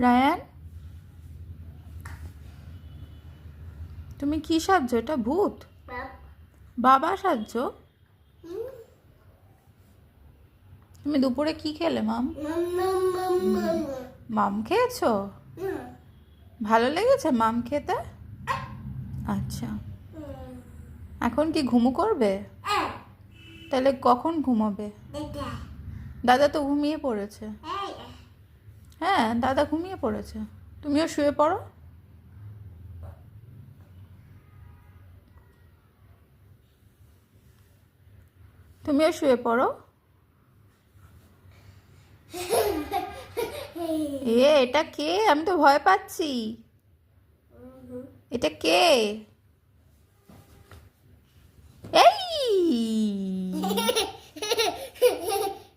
Ryan, তুমি কি সাজছো? এটা ভূত? বাবা সাজছো? তুমি দুপুরে কি খেলে মাম? মাম খেয়েছো? ভালো লেগেছে মাম খেতে? আচ্ছা, এখন কি ঘুমু করবে? তাহলে কখন ঘুমাবে? দাদা তো ঘুমিয়ে পড়েছে। হ্যাঁ, দাদা ঘুমিয়ে পড়েছে। তুমিও শুয়ে পড়ো। তুমিও শুয়ে পড়ো। এটা কে? আমি তো ভয় পাচ্ছি। এটা কে? এই